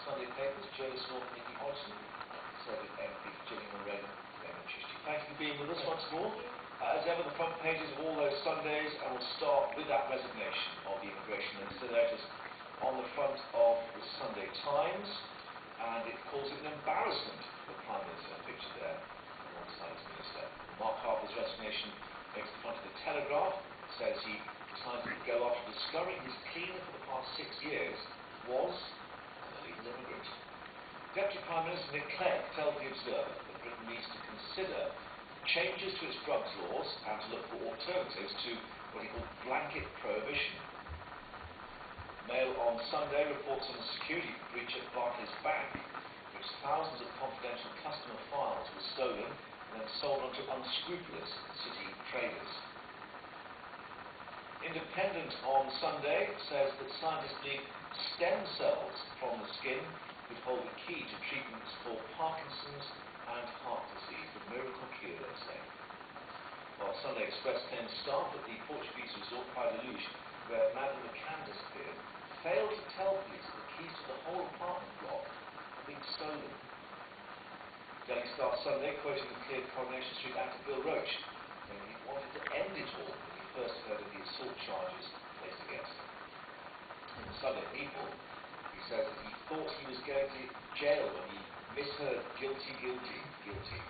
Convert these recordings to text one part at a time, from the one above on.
Sunday papers, journalist North Nicky Hodgson, Conservative MP Gillingham Rehman, Rehman Chishti. Thank you for being with us once more. As ever, the front pages of all those Sundays, and we'll start with that resignation of the Immigration Minister. There it is on the front of the Sunday Times, and it calls it an embarrassment for the Prime Minister, pictured there alongside his Minister. Mark Harper's resignation makes the front of the Telegraph. It says he decided to go after discovering his cleaner for the past 6 years was an illegal immigrant. Deputy Prime Minister Nick Clegg tells the Observer that Britain needs to consider changes to its drugs laws and to look for alternatives to what he called blanket prohibition. Mail on Sunday reports on a security breach at Barclays Bank, in which thousands of confidential customer files were stolen and then sold on to unscrupulous city traders. Independent on Sunday says that scientists believe stem cells from the skin could hold the key to treatments for Parkinson's and heart disease. The miracle cure, they say. While Sunday Express claims staff at the Portuguese resort Praia da Luz, where Madame McCann disappeared, failed to tell police that the keys to the whole apartment block had been stolen. Daily Star Sunday, quoting the cleared Coronation Street actor Bill Roach, saying he wanted to end it all when he first heard of the assault charges placed against him. In the Sunday People, he says that he thought he was going to jail when he misheard guilty, guilty, guilty.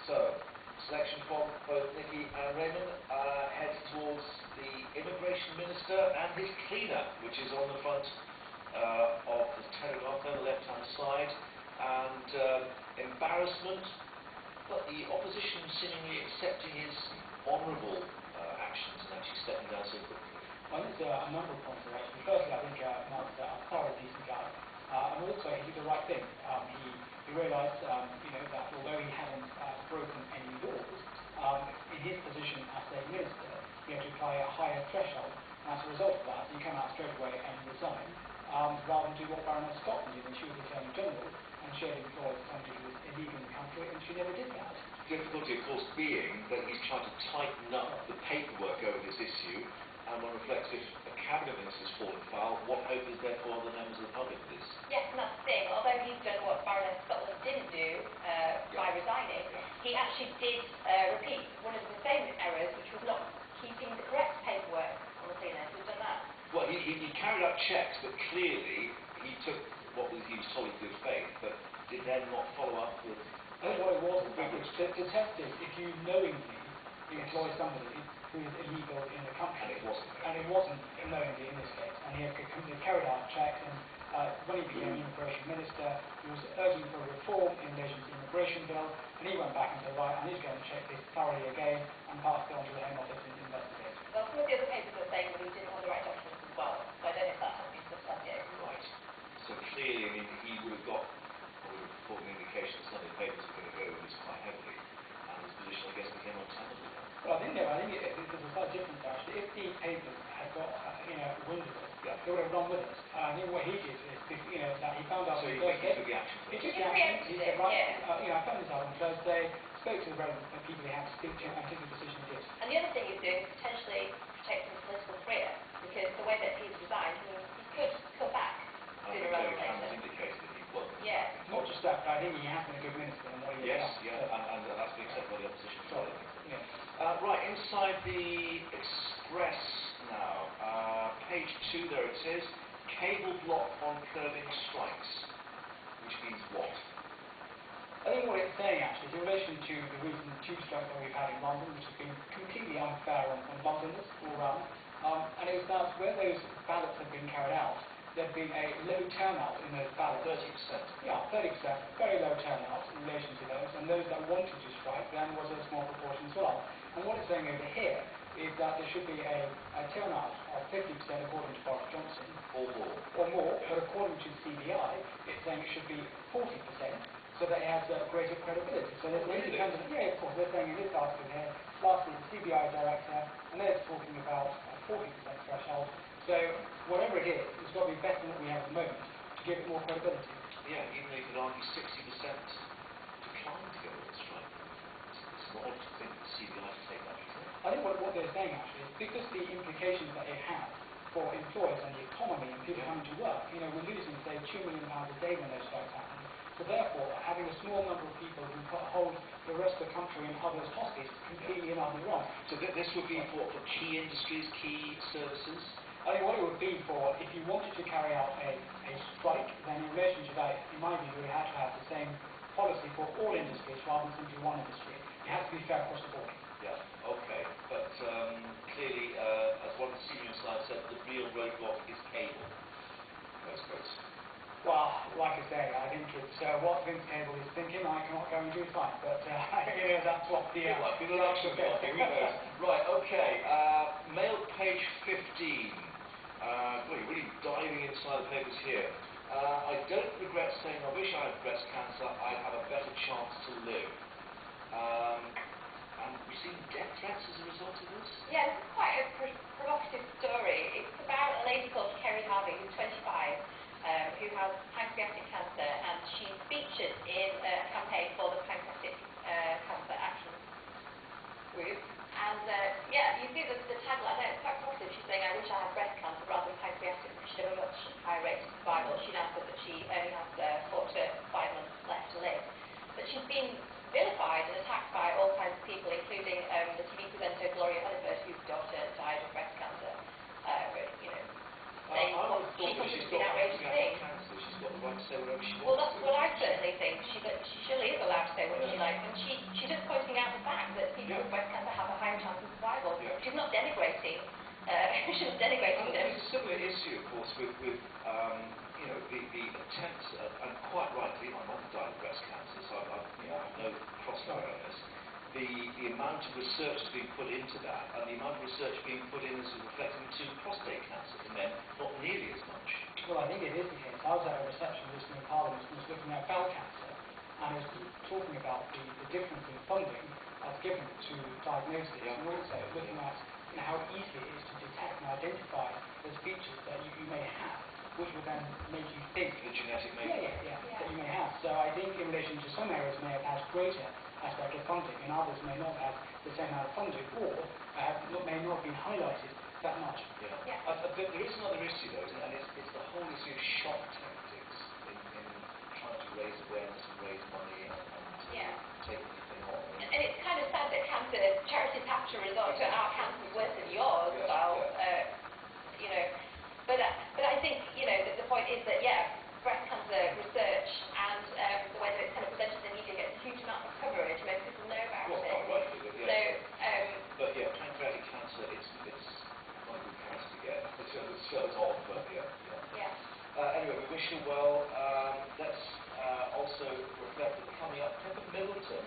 So, selection from both Nicky and Rehman heads towards the Immigration Minister and his cleaner, which is on the front of the Telegraph on the left-hand side, and embarrassment, but the opposition seemingly accepting his honourable actions and actually stepping down so quickly. Well, there's a number of points there actually. Firstly, I think Mark's a thorough, decent guy, and also he did the right thing. He realised, that although he hadn't broken any laws, in his position as a minister, he had to apply a higher threshold. And as a result of that, he came out straight away and resigned, rather than do what Baroness Scotland did when she was Attorney General, and she had employed somebody who was illegal in the country, and she never did that. Difficulty, of course, being that he's trying to tighten up the paperwork over this issue, and one reflects if a cabinet minister's fallen foul, what hope is there for other members of the public for this? Yes, and that's the thing. Although he's done what Baroness Scotland didn't do by resigning, he actually did repeat one of the same errors, which was not keeping the correct paperwork on the cleaner. He's done that. Well, he carried out checks, but clearly he took what he was told in good faith, but did then not follow up with... I think what it was to test if you knowingly employ somebody who is illegal in the country. And it wasn't knowingly in this case. And he had carried out checks, and when he became Immigration Minister, he was urging for reform in relation to the immigration bill, and he went back and said, right, I need to go and check this thoroughly again, and passed it on to the Home Office and investigate. Well, some of the other papers are saying that he didn't have the right documents as well, so I don't know if that has been substantiated. Right. So clearly, I mean, he would have got, or would have thought an indication that Sunday papers were going to go with this quite heavily, and his position, I guess, became untenable. Well, I think there's a slight difference actually. If the papers had got wind of it, they would have gone with it. I think what he did is, that he found out. So he took the action first. He took the action. He said, right, I found this out on Thursday. Spoke to the relevant people he had to speak to, and took the decision he did. And the other thing he's doing is potentially protecting his political career, because the way that he's resigned, he could come back sooner rather than later. Indicated that he wasn't. Yeah. Not just that, but I think he has been a good minister and what he has done. Yes, and that's been accepted by the opposition as well, I think. Yeah. Right, inside the Express now, page 2 there it is, cable block on curbing strikes, which means what? I think what it's saying actually is in relation to the recent tube strike that we've had in London, which has been completely unfair on Londoners all round, and it was that where those ballots have been carried out, there'd been a low turnout in those ballots. 30%. Yeah, 30%. Very low turnout in relation to those, and those that wanted to strike then was a small proportion as well. And what it's saying over here is that there should be a turnout of 50% according to Boris Johnson. Or more, but according to the CBI, it's saying it should be 40%, so that it has greater credibility. So there's an independent... Yeah, of course, they're saying in this article here, lastly, the CBI director, and they're talking about a 40% threshold. So whatever it is, it's got to be better than what we have at the moment to give it more credibility. Yeah, even though you could argue 60% declined to go on strike. It's an odd thing for the CBI to take that view. I think what they're saying actually is because the implications that it has for employers and the economy and people coming to work. You know, we're losing, say, £2 million a day when those strikes happen. So therefore, having a small number of people who hold the rest of the country and others hostage is completely and utterly wrong. So this would be for key industries, key services? I think what it would be for, if you wanted to carry out a strike, then in relation to that, in my view, you would have to have the same policy for all industries rather than simply one industry. It has to be fair across the board. Yeah, okay. But clearly, as one senior science said, the real roadblock is cable. That's good. Well, like I say, I think it's what Vince Cable is thinking. I cannot go and do that, but you know, that's what the might be the election blocking, who knows? Right, okay. Mail page 15. Well, you're really diving inside the papers here. I don't regret saying I wish I had breast cancer. I'd have a better chance to live. And we've seen death threats as a result of this? Yeah, this is quite a provocative story. It's about a lady called Kerry Harvey, who's 25. Who has pancreatic cancer, and she's featured in a campaign for the Pancreatic Cancer Action Group. And yeah, you see the tagline there, it's quite positive. She's saying, I wish I had breast cancer rather than pancreatic, because she'd have a much higher rate of survival. She now said that she only has 4 to 5 months left to live. But she's been vilified and attacked by all kinds of people, including the TV presenter Gloria Hunniford, whose daughter died of breast cancer. You know, saying what she considers to be an outrageous thing. She's got the right to say whatever she wants. Well, that's what I certainly think. She surely is allowed to say what she likes, and she's just pointing out the fact that people with breast cancer have a higher chance of survival. Yeah. She's not denigrating. She's not denigrating them. There's a similar issue, of course, with you know, the attempt, and quite rightly, my mother died of breast cancer, so I have no crossfire on this. The amount of research that's being put into that, and the amount of research being put in as reflecting to prostate cancer for men, not nearly as much. Well, I think it is the case. I was at a reception recently in Parliament and was looking at bowel cancer, and I was talking about the difference in funding that's given to diagnosis, and also looking at how easy it is to detect and identify those features that you may have, which would then make you think. The genetic makeup. Yeah, that you may have. So I think in relation to some areas may have had greater aspect of funding, and others may not have the same amount of funding, or may not have been highlighted that much. Yeah. There is another issue though, and it's the whole issue of shock tactics in trying to raise awareness and raise money and take anything on. And it's kind of sad that cancer charities have to resort to our cancer's worse than yours. Yes, well, you know, but I think the point is that breast cancer research and the way that it's kind of presented in the media gets a huge amount of coverage. Most people know about it. Quite rightly, but So, but pancreatic cancer, it's not a good cancer to get. It's so odd, but yeah. Anyway, we wish you well. Let's also reflect that coming up, Pippa Middleton,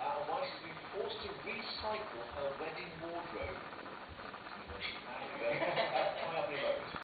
and why she's been forced to recycle her wedding